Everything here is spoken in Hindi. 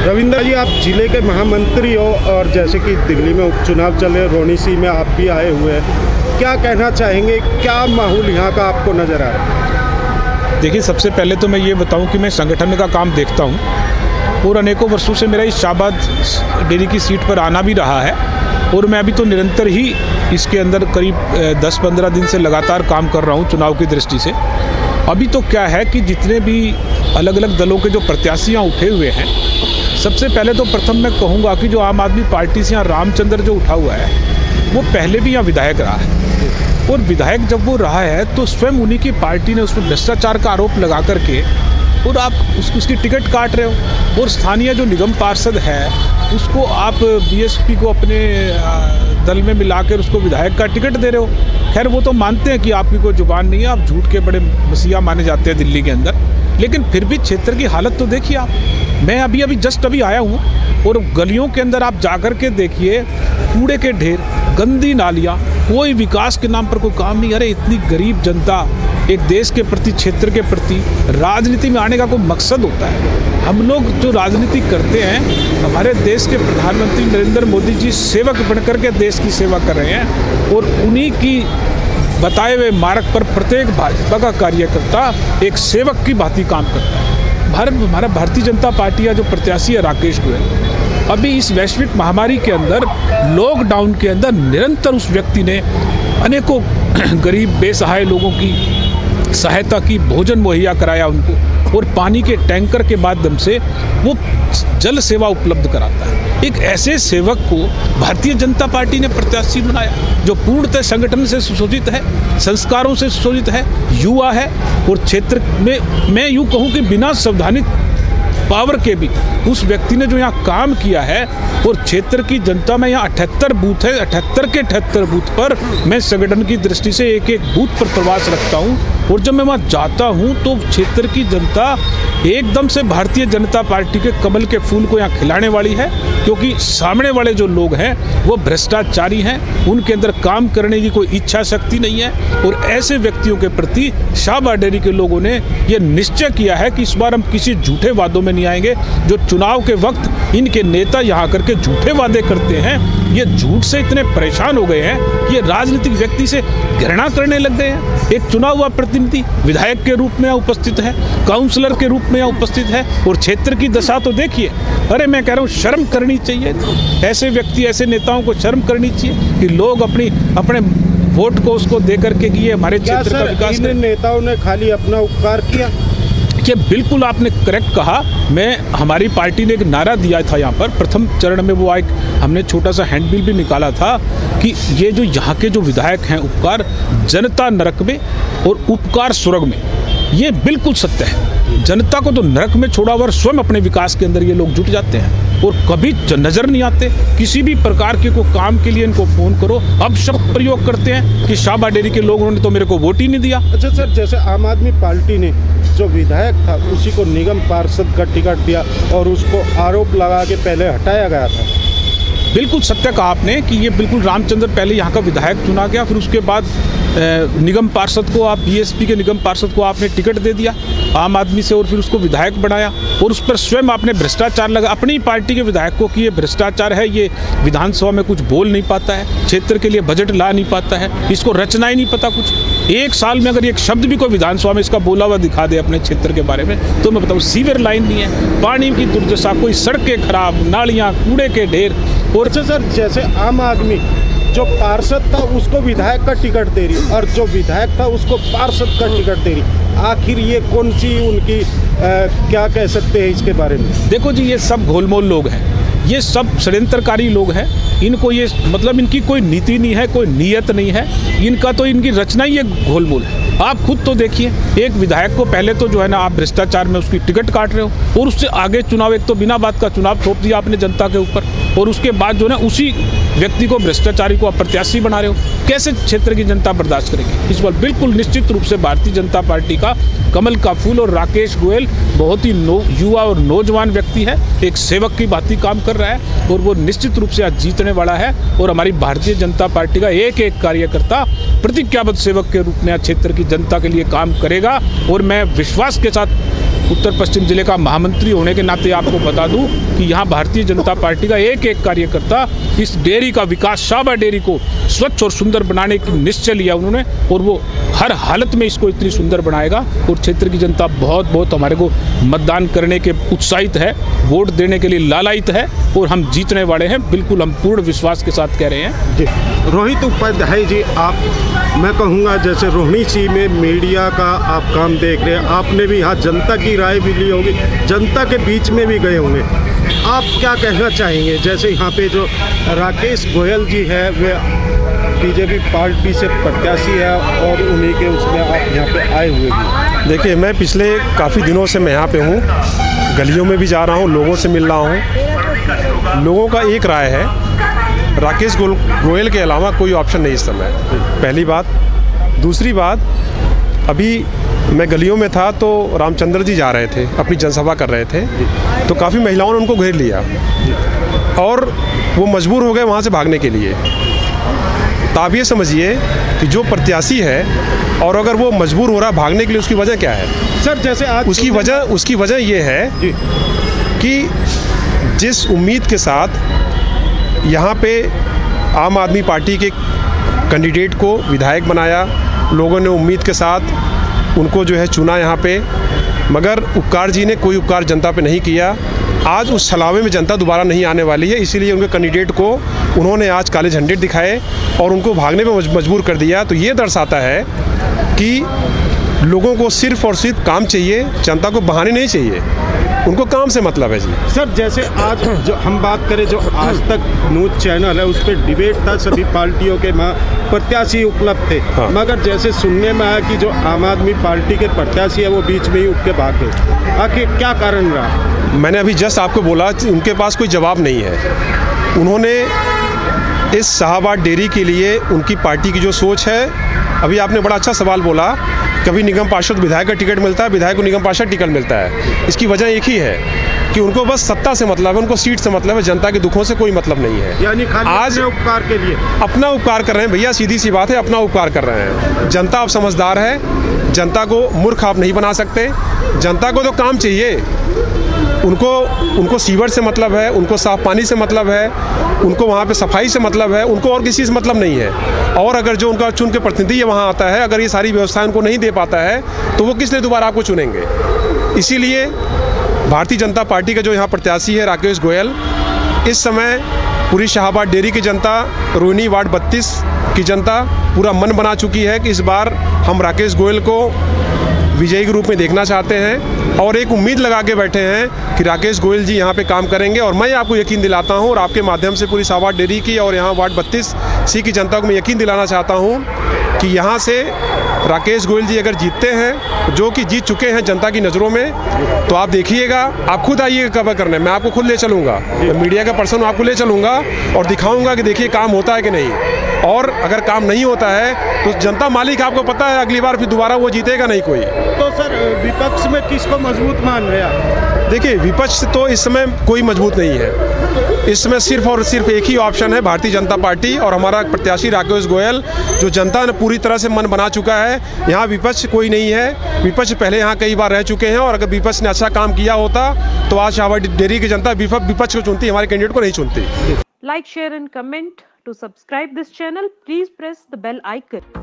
रविंद्र जी, आप जिले के महामंत्री हो और जैसे कि दिल्ली में उपचुनाव चले, रोनीसी में आप भी आए हुए हैं, क्या कहना चाहेंगे? क्या माहौल यहाँ का आपको नज़र आ रहा है? देखिए, सबसे पहले तो मैं ये बताऊं कि मैं संगठन का काम देखता हूं और अनेकों वर्षों से मेरा इस शाहबाद डेयरी की सीट पर आना भी रहा है और मैं अभी तो निरंतर ही इसके अंदर करीब 10-15 दिन से लगातार काम कर रहा हूं चुनाव की दृष्टि से। अभी तो क्या है कि जितने भी अलग अलग दलों के जो प्रत्याशी यहाँ उठे हुए हैं, सबसे पहले तो प्रथम मैं कहूँगा कि जो आम आदमी पार्टी से यहाँ रामचंद्र जो उठा हुआ है वो पहले भी यहाँ विधायक रहा है और विधायक जब वो रहा है तो स्वयं उन्हीं की पार्टी ने उस पर भ्रष्टाचार का आरोप लगा करके और आप उसकी टिकट काट रहे हो और स्थानीय जो निगम पार्षद है उसको आप बीएसपी को अपने दल में मिलाकर उसको विधायक का टिकट दे रहे हो। खैर वो तो मानते हैं कि आपकी कोई जुबान नहीं है, आप झूठ के बड़े मसीहा माने जाते हैं दिल्ली के अंदर, लेकिन फिर भी क्षेत्र की हालत तो देखिए आप। मैं अभी जस्ट अभी आया हूँ और गलियों के अंदर आप जाकर के देखिए, कूड़े के ढेर, गंदी नालियाँ, कोई विकास के नाम पर कोई काम नहीं। अरे इतनी गरीब जनता, एक देश के प्रति, क्षेत्र के प्रति राजनीति में आने का कोई मकसद होता है? हम लोग जो राजनीति करते हैं, हमारे देश के प्रधानमंत्री नरेंद्र मोदी जी सेवक बनकर के देश की सेवा कर रहे हैं और उन्हीं की बताए हुए मार्ग पर प्रत्येक भाजपा का कार्यकर्ता एक सेवक की भांति काम करता है। हमारा भारतीय जनता पार्टी का जो प्रत्याशी है राकेश गोयल, अभी इस वैश्विक महामारी के अंदर, लॉकडाउन के अंदर निरंतर उस व्यक्ति ने अनेकों गरीब बेसहाय लोगों की सहायता की, भोजन मुहैया कराया उनको और पानी के टैंकर के माध्यम से वो जल सेवा उपलब्ध कराता है। एक ऐसे सेवक को भारतीय जनता पार्टी ने प्रत्याशी बनाया जो पूर्णतः संगठन से सुशोभित है, संस्कारों से सुशोभित है, युवा है और क्षेत्र में मैं यूँ कहूँ कि बिना संवैधानिक पावर के भी उस व्यक्ति ने जो यहाँ काम किया है और क्षेत्र की जनता में यहाँ 78 बूथ है, 78 के 78 बूथ पर मैं संगठन की दृष्टि से एक एक बूथ पर प्रवास रखता हूँ और जब मैं वहाँ जाता हूँ तो क्षेत्र की जनता एकदम से भारतीय जनता पार्टी के कमल के फूल को यहाँ खिलाने वाली है, क्योंकि सामने वाले जो लोग हैं वो भ्रष्टाचारी हैं, उनके अंदर काम करने की कोई इच्छा शक्ति नहीं है और ऐसे व्यक्तियों के प्रति शाहबाद डेयरी के लोगों ने ये निश्चय किया है कि इस बार हम किसी झूठे वादों में नहीं आएंगे। जो चुनाव के वक्त इनके नेता यहाँ करके झूठे वादे करते हैं, ये झूठ से इतने परेशान हो गए हैं कि ये राजनीतिक व्यक्ति से घृणा करने लग गए हैं। एक चुना हुआ प्रतिनिधि विधायक के रूप में यहाँ उपस्थित है, काउंसलर के रूप में यहाँ उपस्थित है और क्षेत्र की दशा तो देखिए। अरे मैं कह रहा हूँ शर्म करनी चाहिए, ऐसे व्यक्ति, ऐसे नेताओं को शर्म करनी चाहिए कि लोग अपने वोट को उसको दे करके कि ये हमारे क्षेत्र का विकास। इन नेताओं ने खाली अपना उपकार किया? ये बिल्कुल आपने करेक्ट कहा। हमारी पार्टी ने एक नारा दिया था यहाँ पर, प्रथम चरण में वो एक हमने छोटा सा हैंडबिल भी निकाला था कि ये जो यहाँ के जो विधायक हैं, उपकार जनता नरक में और उपकार स्वर्ग में। ये बिल्कुल सत्य है। जनता को तो नरक में छोड़ा हुआ स्वयं अपने विकास के अंदर ये लोग जुट जाते हैं और कभी नजर नहीं आते। किसी भी प्रकार के कोई काम के लिए इनको फोन करो, अब शब्द प्रयोग करते हैं कि शाहबाद डेयरी के लोगों ने तो मेरे को वोट ही नहीं दिया। अच्छा सर, जैसे आम आदमी पार्टी ने जो विधायक था उसी को निगम पार्षद का टिकट दिया और उसको आरोप लगा के पहले हटाया गया था। बिल्कुल सत्य कहा आपने कि ये बिल्कुल रामचंद्र पहले यहाँ का विधायक चुना गया, फिर उसके बाद निगम पार्षद को, आप बीएसपी के निगम पार्षद को आपने टिकट दे दिया आम आदमी से और फिर उसको विधायक बनाया और उस पर स्वयं आपने भ्रष्टाचार लगा अपनी पार्टी के विधायक को कि ये भ्रष्टाचार है, ये विधानसभा में कुछ बोल नहीं पाता है, क्षेत्र के लिए बजट ला नहीं पाता है, इसको रचना ही नहीं पता कुछ। एक साल में अगर एक शब्द भी कोई विधानसभा में इसका बोला हुआ दिखा दे अपने क्षेत्र के बारे में तो मैं बताऊँ, सीवर लाइन नहीं है, पानी की दुर्दशा, कोई सड़कें खराब, नालियाँ, कूड़े के ढेर। और अच्छा सर, जैसे आम आदमी जो पार्षद था उसको विधायक का टिकट दे रही और जो विधायक था उसको पार्षद का टिकट दे रही, आखिर ये कौन सी उनकी क्या कह सकते हैं इसके बारे में? देखो जी, ये सब घोलमोल लोग हैं, ये सब षड्यंत्रकारी लोग हैं। इनको ये मतलब इनकी कोई नीति नहीं है, कोई नीयत नहीं है, इनका तो इनकी रचना ही एक घोलमोल है। आप खुद तो देखिए, एक विधायक को पहले तो जो है ना आप भ्रष्टाचार में उसकी टिकट काट रहे हो और उससे आगे चुनाव, एक तो बिना बात का चुनाव थोप दिया आपने जनता के ऊपर और उसके बाद जो है ना उसी व्यक्ति को, भ्रष्टाचारी को आप प्रत्याशी बना रहे हो। कैसे क्षेत्र की जनता बर्दाश्त करेगी? इस बार बिल्कुल निश्चित रूप से भारतीय जनता पार्टी का कमल का फूल और राकेश गोयल बहुत ही युवा और नौजवान व्यक्ति है, एक सेवक की भांति काम कर रहा है और वो निश्चित रूप से आज जीतने वाला है और हमारी भारतीय जनता पार्टी का एक एक कार्यकर्ता प्रतिज्ञाबद्ध सेवक के रूप में क्षेत्र की जनता के लिए काम करेगा और मैं विश्वास के साथ उत्तर पश्चिम जिले का महामंत्री होने के नाते आपको बता दूं कि यहाँ भारतीय जनता पार्टी का एक एक कार्यकर्ता इस डेयरी का विकास, शाहबाद डेयरी को स्वच्छ और सुंदर बनाने की निश्चय लिया उन्होंने, और वो हर हालत में इसको इतनी सुंदर बनाएगा। और क्षेत्र की जनता बहुत बहुत हमारे को मतदान करने के उत्साहित है, वोट देने के लिए लालायित है, और हम जीतने वाले हैं, बिल्कुल हम पूर्ण विश्वास के साथ कह रहे हैं। जी, रोहित उपाध्याय जी, आप, मैं कहूँगा जैसे रोहिणी सी में मीडिया का आप काम देख रहे हैं, आपने भी यहाँ जनता की राय भी ली होगी, जनता के बीच में भी गए होंगे, आप क्या कहना चाहेंगे? जैसे यहाँ पे जो राकेश गोयल जी है, वे बीजेपी पार्टी से प्रत्याशी है और उन्हीं के उसमें आप यहाँ पे आए हुए भी। देखिए, मैं पिछले काफ़ी दिनों से मैं यहाँ पे हूँ, गलियों में भी जा रहा हूँ, लोगों से मिल रहा हूँ। लोगों का एक राय है, राकेश गोयल के अलावा कोई ऑप्शन नहीं इस समय, पहली बात। दूसरी बात, अभी मैं गलियों में था तो रामचंद्र जी जा रहे थे, अपनी जनसभा कर रहे थे, तो काफ़ी महिलाओं ने उनको घेर लिया और वो मजबूर हो गए वहाँ से भागने के लिए। तो आप ये समझिए कि जो प्रत्याशी है और अगर वो मजबूर हो रहा है भागने के लिए, उसकी वजह क्या है? सर, जैसे आज उसकी वजह ये है कि जिस उम्मीद के साथ यहाँ पे आम आदमी पार्टी के कैंडिडेट को विधायक बनाया, लोगों ने उम्मीद के साथ उनको जो है चुना यहाँ पे, मगर उपकार जी ने कोई उपकार जनता पे नहीं किया। आज उस छलावे में जनता दोबारा नहीं आने वाली है, इसीलिए उनके कैंडिडेट को उन्होंने आज काले झंडे दिखाए और उनको भागने में मजबूर कर दिया। तो ये दर्शाता है कि लोगों को सिर्फ और सिर्फ काम चाहिए, जनता को बहाने नहीं चाहिए, उनको काम से मतलब है जी। सर, जैसे आज जो हम बात करें, जो आज तक न्यूज़ चैनल है, उस पर डिबेट था, सभी पार्टियों के प्रत्याशी उपलब्ध थे, हाँ। मगर जैसे सुनने में आया कि जो आम आदमी पार्टी के प्रत्याशी है वो बीच में ही उठ के भाग गए, आखिर क्या कारण रहा? मैंने अभी जस्ट आपको बोला, उनके पास कोई जवाब नहीं है। उन्होंने इस शाहबाद डेयरी के लिए उनकी पार्टी की जो सोच है, अभी आपने बड़ा अच्छा सवाल बोला, कभी निगम पार्षद विधायक का टिकट मिलता है, विधायक को निगम पार्षद टिकट मिलता है। इसकी वजह एक ही है कि उनको बस सत्ता से मतलब है, उनको सीट से मतलब है, जनता के दुखों से कोई मतलब नहीं है। यानी खाली आज अपने उपकार के लिए अपना उपकार कर रहे हैं भैया, सीधी सी बात है, अपना उपकार कर रहे हैं। जनता अब समझदार है, जनता को मूर्ख आप नहीं बना सकते। जनता को तो काम चाहिए, उनको सीवर से मतलब है, उनको साफ पानी से मतलब है, उनको वहाँ पे सफाई से मतलब है, उनको और किसी से मतलब नहीं है। और अगर जो उनका चुन के प्रतिनिधि वहाँ आता है, अगर ये सारी व्यवस्थाएं उनको नहीं दे पाता है, तो वो किस लिए दोबारा आपको चुनेंगे? इसीलिए भारतीय जनता पार्टी का जो यहाँ प्रत्याशी है राकेश गोयल, इस समय पूरी शाहबाद डेयरी की जनता, रोहिणी वार्ड 32 की जनता पूरा मन बना चुकी है कि इस बार हम राकेश गोयल को विजयी के रूप में देखना चाहते हैं और एक उम्मीद लगा के बैठे हैं कि राकेश गोयल जी यहाँ पे काम करेंगे। और मैं आपको यकीन दिलाता हूँ, और आपके माध्यम से पूरी शाहबाद डेयरी की और यहाँ वार्ड 32C की जनता को मैं यकीन दिलाना चाहता हूँ कि यहाँ से राकेश गोयल जी अगर जीतते हैं, जो कि जीत चुके हैं जनता की नज़रों में, तो आप देखिएगा, आप खुद आइएगा कवर करने, मैं आपको खुद ले चलूँगा, मीडिया का पर्सन आपको ले चलूँगा और दिखाऊँगा कि देखिए काम होता है कि नहीं। और अगर काम नहीं होता है तो जनता मालिक, आपको पता है अगली बार फिर दोबारा वो जीतेगा नहीं कोई। तो सर, विपक्ष में किसको मजबूत मान रहे हैं? देखिए, विपक्ष तो इस समय कोई मजबूत नहीं है, इस समय सिर्फ और सिर्फ एक ही ऑप्शन है, भारतीय जनता पार्टी और हमारा प्रत्याशी राकेश गोयल, जो जनता ने पूरी तरह से मन बना चुका है। यहाँ विपक्ष कोई नहीं है, विपक्ष पहले यहाँ कई बार रह चुके हैं, और अगर विपक्ष ने अच्छा काम किया होता तो आज शाहबाद डेयरी की जनता विपक्ष को चुनती, हमारे कैंडिडेट को नहीं चुनती। Like, share and comment. To subscribe this channel, please press the bell icon.